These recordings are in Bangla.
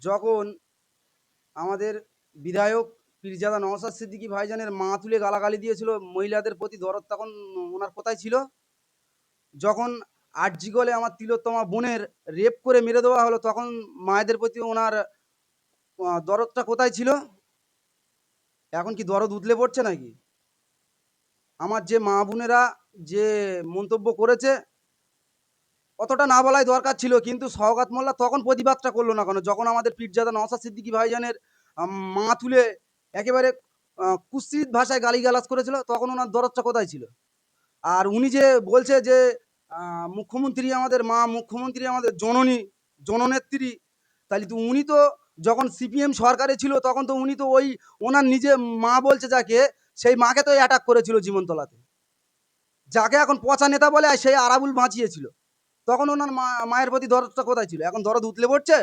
যখন আমাদের বিধায়ক পীরজাদা নওশাদ সিদ্দিকী ভাইজানের মা তুলে গালাগালি দিয়েছিল মহিলাদের প্রতি দরদ, তখন ওনার কোথায় ছিল? যখন আরজিকরে আমার তিলোত্তমা বোনের রেপ করে মেরে দেওয়া হলো, তখন মায়েদের প্রতি ওনার দরদটা কোথায় ছিল? এখন কি দরদ উতলে পড়ছে নাকি? আমার যে মা বোনেরা যে মন্তব্য করেছে, অতটা না বলাই দরকার ছিল, কিন্তু শওকত মোল্লা তখন প্রতিবাদটা করলো না কেন? যখন আমাদের পীরজাদা নওশাদ সিদ্দিকী ভাইজানের মা তুলে একেবারে কুৎসিত ভাষায় গালিগালাজ করেছিল, তখন ওনার দরদটা কোথায় ছিল? আর উনি যে বলছে যে মুখ্যমন্ত্রী আমাদের মা, মুখ্যমন্ত্রী আমাদের জননী, জননেত্রী, তাহলে তো উনি তো যখন সিপিএম সরকারে ছিল তখন তো উনি তো ওই ওনার নিজে মা বলছে যাকে, সেই মাকে তো অ্যাটাক করেছিল জীবনতলাতে, যাকে এখন পচা নেতা বলে, আর সেই আরাবুল বাঁচিয়েছিল। তখন ওনার মায়ের প্রতি দরদটা কোথায় ছিল? এখন দরদ উতলে পড়ছে?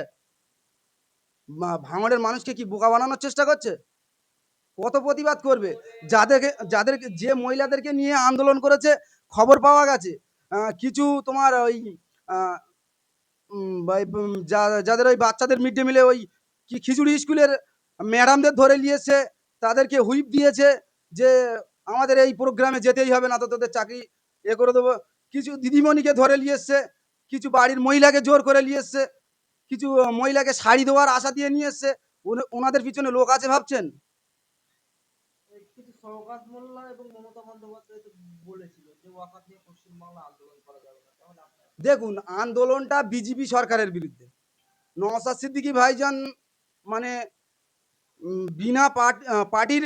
ভাঙড়ের মানুষকে কি বোকা বানানোর চেষ্টা করছে? কত প্রতিবাদ করবে? যাদেরকে যে মহিলাদেরকে নিয়ে আন্দোলন করেছে, খবর পাওয়া গেছে কিছু তোমার ওই যাদের ওই বাচ্চাদের মিড ডে মিলে ওই কি খিচুড়ি স্কুলের ম্যাডামদের ধরে নিয়েছে, তাদেরকে হুইপ দিয়েছে যে আমাদের এই প্রোগ্রামে যেতেই হবে, না তো তোদের চাকরি করে দেবো। কিছু দিদিমণিকে ধরে নিয়ে এসছে, কিছু বাড়ির মহিলাকে জোর করে নিয়ে এসছে, কিছু মহিলাকে শাড়ি দেওয়ার আশা দিয়ে নিয়ে এসছে। ওনাদের পিছনে লোক আছে ভাবছেন? কিন্তু শওকত মোল্লা এবং মমতা বন্দ্যোপাধ্যায় তো বলেছিল যে ওয়াকাফ নিয়ে পশ্চিমবাংলা আন্দোলন করা যাবে না। তাহলে দেখুন, আন্দোলনটা বিজেপি সরকারের বিরুদ্ধে। নওশাদ সিদ্দিকী ভাইজান মানে বিনা পার্টির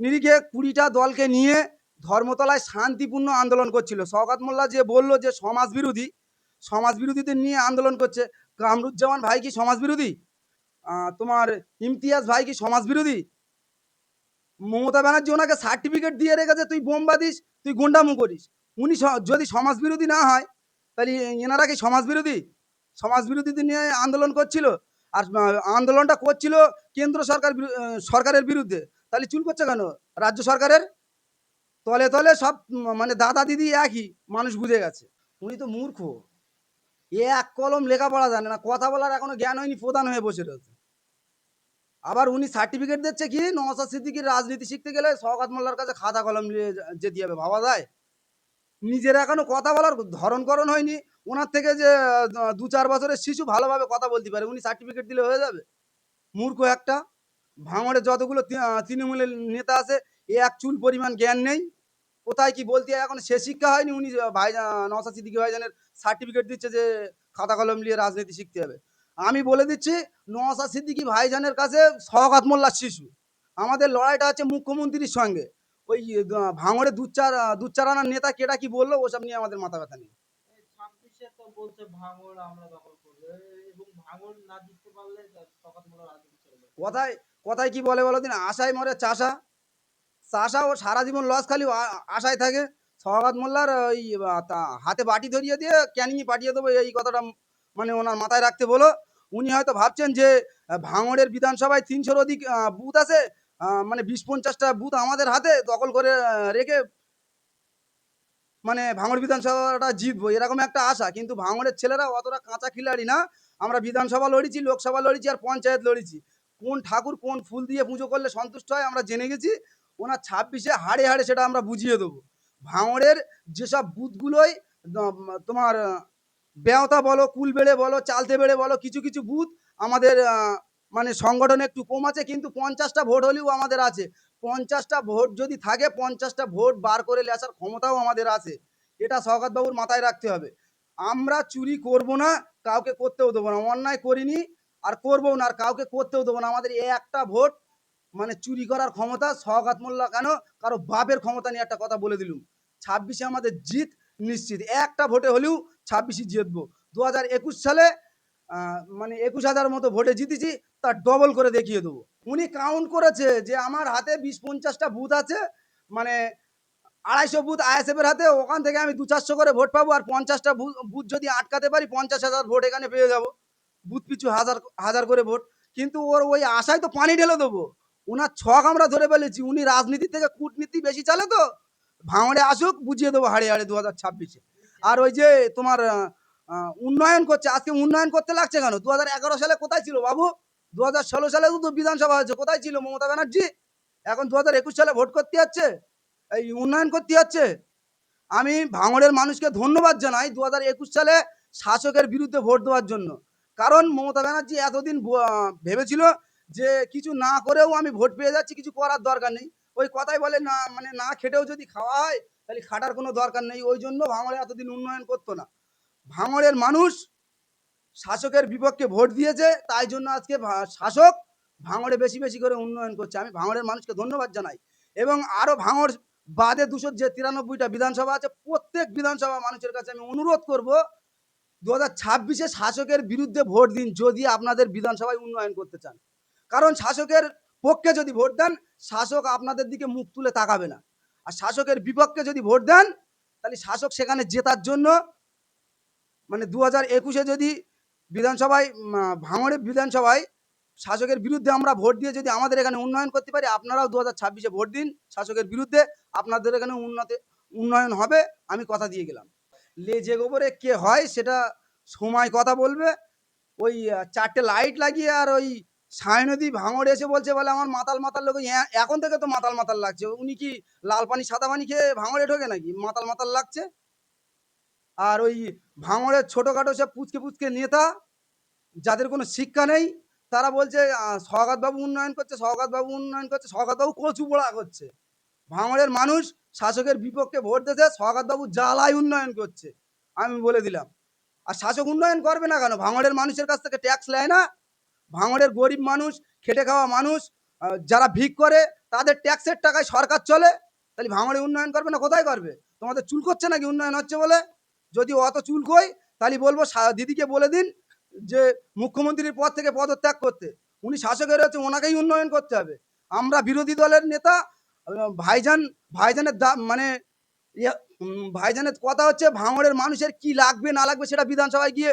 নিরিখে ২০টা দলকে নিয়ে ধর্মতলায় শান্তিপূর্ণ আন্দোলন করছিল। শওকত মোল্লা যে বলল যে সমাজ বিরোধী, সমাজ বিরোধীদের নিয়ে আন্দোলন করছে। কামরুজ্জামান ভাই কি সমাজ বিরোধী? তোমার ইমতিয়াজ ভাই কি সমাজ বিরোধী? মমতা ব্যানার্জি ওনাকে সার্টিফিকেট দিয়ে রেখেছে, তুই বোমা দিস, তুই গুন্ডামু করিস। উনি যদি সমাজ বিরোধী না হয়, তাহলে এনারা কি সমাজ বিরোধী? সমাজ বিরোধীদের নিয়ে আন্দোলন করছিল। আর আন্দোলনটা করছিল কেন্দ্র সরকারের বিরুদ্ধে। তাহলে চুল করছে কেন রাজ্য সরকারের? তলে তলে সব মানে দাদা দিদি একই, মানুষ বুঝে গেছে। উনি তো মূর্খ, এক কলম লেখাপড়া জানে না, কথা বলার এখনো জ্ঞান হয়নি, প্রধান হয়ে বসে রয়েছে। আবার উনি সার্টিফিকেট দিচ্ছে কি নওশাদ সিদ্দিকীর রাজনীতি শিখতে গেলে শওকত মোল্লার কাছে খাতা কলম নিয়ে যেতে হবে? ভাবা যায়? নিজের এখনো কথা বলার ধরন হয়নি। ওনার থেকে যে ২-৪ বছরের শিশু ভালোভাবে কথা বলতে পারে, উনি সার্টিফিকেট দিলে হয়ে যাবে? মূর্খ একটা। ভাঙড়ে যতগুলো তৃণমূলের নেতা আছে, এক চুল পরিমাণ জ্ঞান নেই। কোথায় কি বলতে হয় এখন সে শিক্ষা হয়নি। উনি ভাই নওশাদ সিদ্দিকী ভাইজানের সার্টিফিকেট দিচ্ছে যে খাতা কলম নিয়ে রাজনীতি শিখতে হবে। আমি বলে দিচ্ছি, নওশাদ সিদ্দিকী ভাইজানের কাছে শওকত মোল্লার শিশু। আমাদের লড়াইটা হচ্ছে মুখ্যমন্ত্রীর সঙ্গে। ওই ভাঙড়ে দুধ চার আনার নেতা কেটা কি বললো ওসব নিয়ে আমাদের মাথা ব্যথা নেই। ২৬-এ তো বলছে ভাঙড় আমরা দখল করবো, এবং ভাঙড় না জিততে পারলে শওকত মোল্লা রাজনীতি চলবে। কথায় কথায় কি বলে বলো দিন, আশায় মরে চাষা। চাষা ও সারা জীবন লস খালি আশায় থাকে। শওকত মোল্লার ওই হাতে বাটি ধরিয়ে দিয়ে ক্যানিংয়ে পাঠিয়ে দেবো, এই কথাটা মানে ওনার মাথায় রাখতে বলো। উনি হয়তো ভাবছেন যে ভাঙড়ের বিধানসভায় ৩০০-র অধিক বুথ আছে, মানে ২০-৫০টা বুথ আমাদের হাতে দখল করে রেখে মানে ভাঙড় বিধানসভাটা জিতবো, এরকম একটা আশা। কিন্তু ভাঙড়ের ছেলেরা অতটা কাঁচা খিলাড়ি না। আমরা বিধানসভা লড়েছি, লোকসভা লড়েছি, আর পঞ্চায়েত লড়েছি। কোন ঠাকুর কোন ফুল দিয়ে পুজো করলে সন্তুষ্ট হয় আমরা জেনে গেছি। ওনার ২৬-এ হাড়ে হাড়ে সেটা আমরা বুঝিয়ে দেবো। ভাঙড়ের যেসব বুথগুলোই তোমার বেওতা বলো, কুলবেড়ে বলো, চালতে বেড়ে বলো, কিছু কিছু বুথ আমাদের মানে সংগঠনে একটু কম আছে, কিন্তু ৫০টা ভোট হলেও আমাদের আছে। ৫০টা ভোট যদি থাকে, ৫০টা ভোট বার করে আসার ক্ষমতাও আমাদের আছে। এটা শওকত বাবুর মাথায় রাখতে হবে। আমরা চুরি করব না, কাউকে করতেও দেবো না। অন্যায় করিনি আর করবো না, আর কাউকে করতেও দেবো না। আমাদের এই একটা ভোট মানে চুরি করার ক্ষমতা শওকত মোল্লা কেন, কারো বাপের ক্ষমতা নিয়ে একটা কথা বলে দিলুম। ২৬-এ আমাদের জিত নিশ্চিত। একটা ভোটে হলেও ২৬-এ জিতবো। ২০২১ সালে মানে ২১,০০০ মতো ভোটে জিতেছি, তার ডবল করে দেখিয়ে দেবো। উনি কাউন্ট করেছে যে আমার হাতে ২০-৫০টা বুথ আছে, মানে ২৫০ বুথ আইএসএফ এর হাতে, ওখান থেকে আমি ২-৪০০ করে ভোট পাবো। আর ৫০টা বুথ যদি আটকাতে পারি, ৫০,০০০ ভোট এখানে পেয়ে যাবো। বুথ পিছু হাজার হাজার করে ভোট। কিন্তু ওর ওই আশায় তো পানি ঢেলে দেবো। ওনার ছক আমরা ধরে ফেলেছি। উনি রাজনীতি থেকে কূটনীতি বেশি চালে তো। ভাঙড়ে আসুক, বুঝিয়ে দেবো হাড়ে হাড়ে ২০২৬-এ। আর ওই যে তোমার উন্নয়ন করছে, আজকে উন্নয়ন করতে লাগছে কেন? ২০১১ সালে কোথায় ছিল বাবু? 2016 সালে তো বিধানসভা হয়েছে, কোথায় ছিল মমতা ব্যানার্জি? এখন 2021 সালে ভোট করতে যাচ্ছে, এই উন্নয়ন করতে যাচ্ছে। আমি ভাঙড়ের মানুষকে ধন্যবাদ জানাই 2021 সালে শাসকের বিরুদ্ধে ভোট দেওয়ার জন্য। কারণ মমতা ব্যানার্জি এতদিন ভেবেছিল যে কিছু না করেও আমি ভোট পেয়ে যাচ্ছি, কিছু করার দরকার নেই। ওই কথাই বলে না, মানে না খেটেও যদি খাওয়া হয় তাহলে খাটার কোনো দরকার নেই। ওই জন্য ভাঙড়ে এতদিন উন্নয়ন করতো না। ভাঙড়ের মানুষ শাসকের বিপক্ষে ভোট দিয়েছে, তাই জন্য আজকে শাসক ভাঙড়ে বেশি বেশি করে উন্নয়ন করছে। আমি ভাঙড়ের মানুষকে ধন্যবাদ জানাই। এবং আরো ভাঙড় বাদে 293টা বিধানসভা আছে, প্রত্যেক বিধানসভা মানুষের কাছে আমি অনুরোধ করব 2026-এ শাসকের বিরুদ্ধে ভোট দিন যদি আপনাদের বিধানসভায় উন্নয়ন করতে চান। কারণ শাসকের পক্ষে যদি ভোট দেন, শাসক আপনাদের দিকে মুখ তুলে তাকাবে না। আর শাসকের বিপক্ষে যদি ভোট দেন, তাহলে শাসক সেখানে জেতার জন্য, মানে 2021-এ যদি বিধানসভায় ভাঙড়ে বিধানসভায় শাসকের বিরুদ্ধে আমরা ভোট দিয়ে যদি আমাদের এখানে উন্নয়ন করতে পারি, আপনারাও 2026-এ ভোট দিন শাসকের বিরুদ্ধে, আপনাদের এখানে উন্নয়ন হবে, আমি কথা দিয়ে গেলাম। লেজে গোবরে কে হয় সেটা সময় কথা বলবে। ওই 4টে লাইট লাগিয়ে আর ওই সায়নদী ভাঙড় এসে বলছে বলে আমার মাতাল মাতাল লোক, এখন থেকে তো মাতাল মাতাল লাগছে। উনি কি লাল পানি সাদা পানি খেয়ে ভাঙড়ে ঢোকে নাকি মাতাল মাতাল লাগছে? আর ওই ভাঙড়ের ছোটখাটো সব পুচকে পুচকে নেতা, যাদের কোনো শিক্ষা নেই, তারা বলছে সওগাতবাবু উন্নয়ন করছে, সওগাতবাবু উন্নয়ন করছে। সওগাতবাবু কচু পোড়া করছে। ভাঙড়ের মানুষ শাসকের বিপক্ষে ভোট দিয়েছে, সওগাতবাবু জ্বালায় উন্নয়ন করছে, আমি বলে দিলাম। আর শাসক উন্নয়ন করবে না কেন? ভাঙড়ের মানুষের কাছ থেকে ট্যাক্স নেয় না? ভাঙড়ের গরিব মানুষ, খেটে খাওয়া মানুষ, যারা ভিক করে, তাদের ট্যাক্সের টাকায় সরকার চলে। তাহলে ভাঙড়ে উন্নয়ন করবে না, কোথায় করবে? তোমাদের চুল করছে নাকি উন্নয়ন হচ্ছে বলে? যদি অত চুল কই, তাহলে বলবো দিদিকে বলে দিন যে মুখ্যমন্ত্রীর পদ থেকে পদত্যাগ করতে। উনি শাসকের হচ্ছে, ওনাকেই উন্নয়ন করতে হবে। আমরা বিরোধী দলের নেতা, ভাইজান, ভাইজানের মানে ভাইজানের কথা হচ্ছে ভাঙড়ের মানুষের কি লাগবে না লাগবে সেটা বিধানসভায় গিয়ে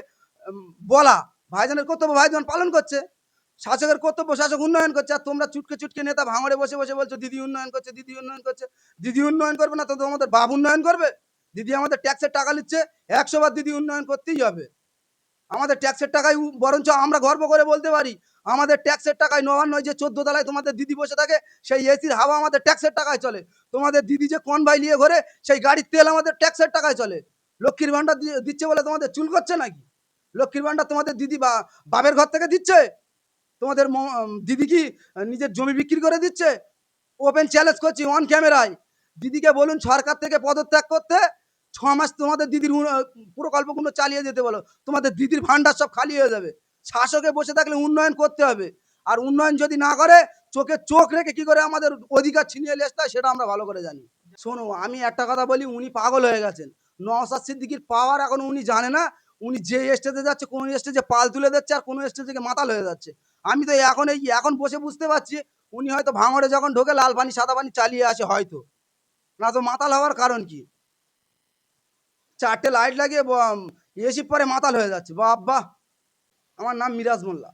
বলা। ভাইজানের কর্তব্য ভাইজান পালন করছে, শাসকের কর্তব্য শাসক উন্নয়ন করছে। আর তোমরা চুটকে চুটকে নেতা ভাঙড়ে বসে বসে বলছো দিদি উন্নয়ন করছে, দিদি উন্নয়ন করছে। দিদি উন্নয়ন করবে না তো তোমাদের বাপ উন্নয়ন করবে? দিদি আমাদের ট্যাক্সের টাকা নিচ্ছে, 100 বার দিদি উন্নয়ন করতেই হবে। আমাদের ট্যাক্সের টাকায় বরঞ্চ আমরা গর্ব করে বলতে পারি, আমাদের ট্যাক্সের টাকায় নবান্নয় যে 14 তলায় তোমাদের দিদি বসে থাকে, সেই এসির হাওয়া আমাদের ট্যাক্সের টাকায় চলে। তোমাদের দিদি যে কনভাই নিয়ে ঘোরে, সেই গাড়ির তেল আমাদের ট্যাক্সের টাকায় চলে। লক্ষ্মীর ভান্ডার দিচ্ছে বলে তোমাদের চুল করছে নাকি? লক্ষ্মীর ভান্ডার তোমাদের দিদি বাপের ঘর থেকে দিচ্ছে? তোমাদের দিদি কি নিজের জমি বিক্রি করে দিচ্ছে? ওপেন চ্যালেঞ্জ করছি অন ক্যামেরায়, দিদিকে বলুন সরকার থেকে পদত্যাগ করতে। 6 মাস তোমাদের দিদির প্রকল্পগুলো চালিয়ে যেতে বলো, তোমাদের দিদির ভান্ডার সব খালি হয়ে যাবে। শাসকে বসে থাকলে উন্নয়ন করতে হবে। আর উন্নয়ন যদি না করে, চোখে চোখ রেখে কি করে আমাদের অধিকার ছিনিয়ে নিয়ে আসতে হয় সেটা আমরা ভালো করে জানি। শোনো, আমি একটা কথা বলি, উনি পাগল হয়ে গেছেন। নওশাদ সিদ্দিকীর পাওয়ার এখন উনি জানে না। উনি যে স্টেজে যাচ্ছে, কোন স্টেজে পাল তুলে দিচ্ছে আর কোন স্টেজে থেকে মাতাল হয়ে যাচ্ছে। আমি তো এখন বসে বুঝতে পারছি, উনি হয়তো ভাঙড়ে যখন ঢোকে লাল পানি সাদা পানি চালিয়ে আসে হয়তো, না তো মাতাল হওয়ার কারণ কি? 4টে লাইট লাগিয়ে এসি পরে মাতাল হয়ে যাচ্ছে। বাহ বাহ। আমার নাম মিরাজ মোল্লা।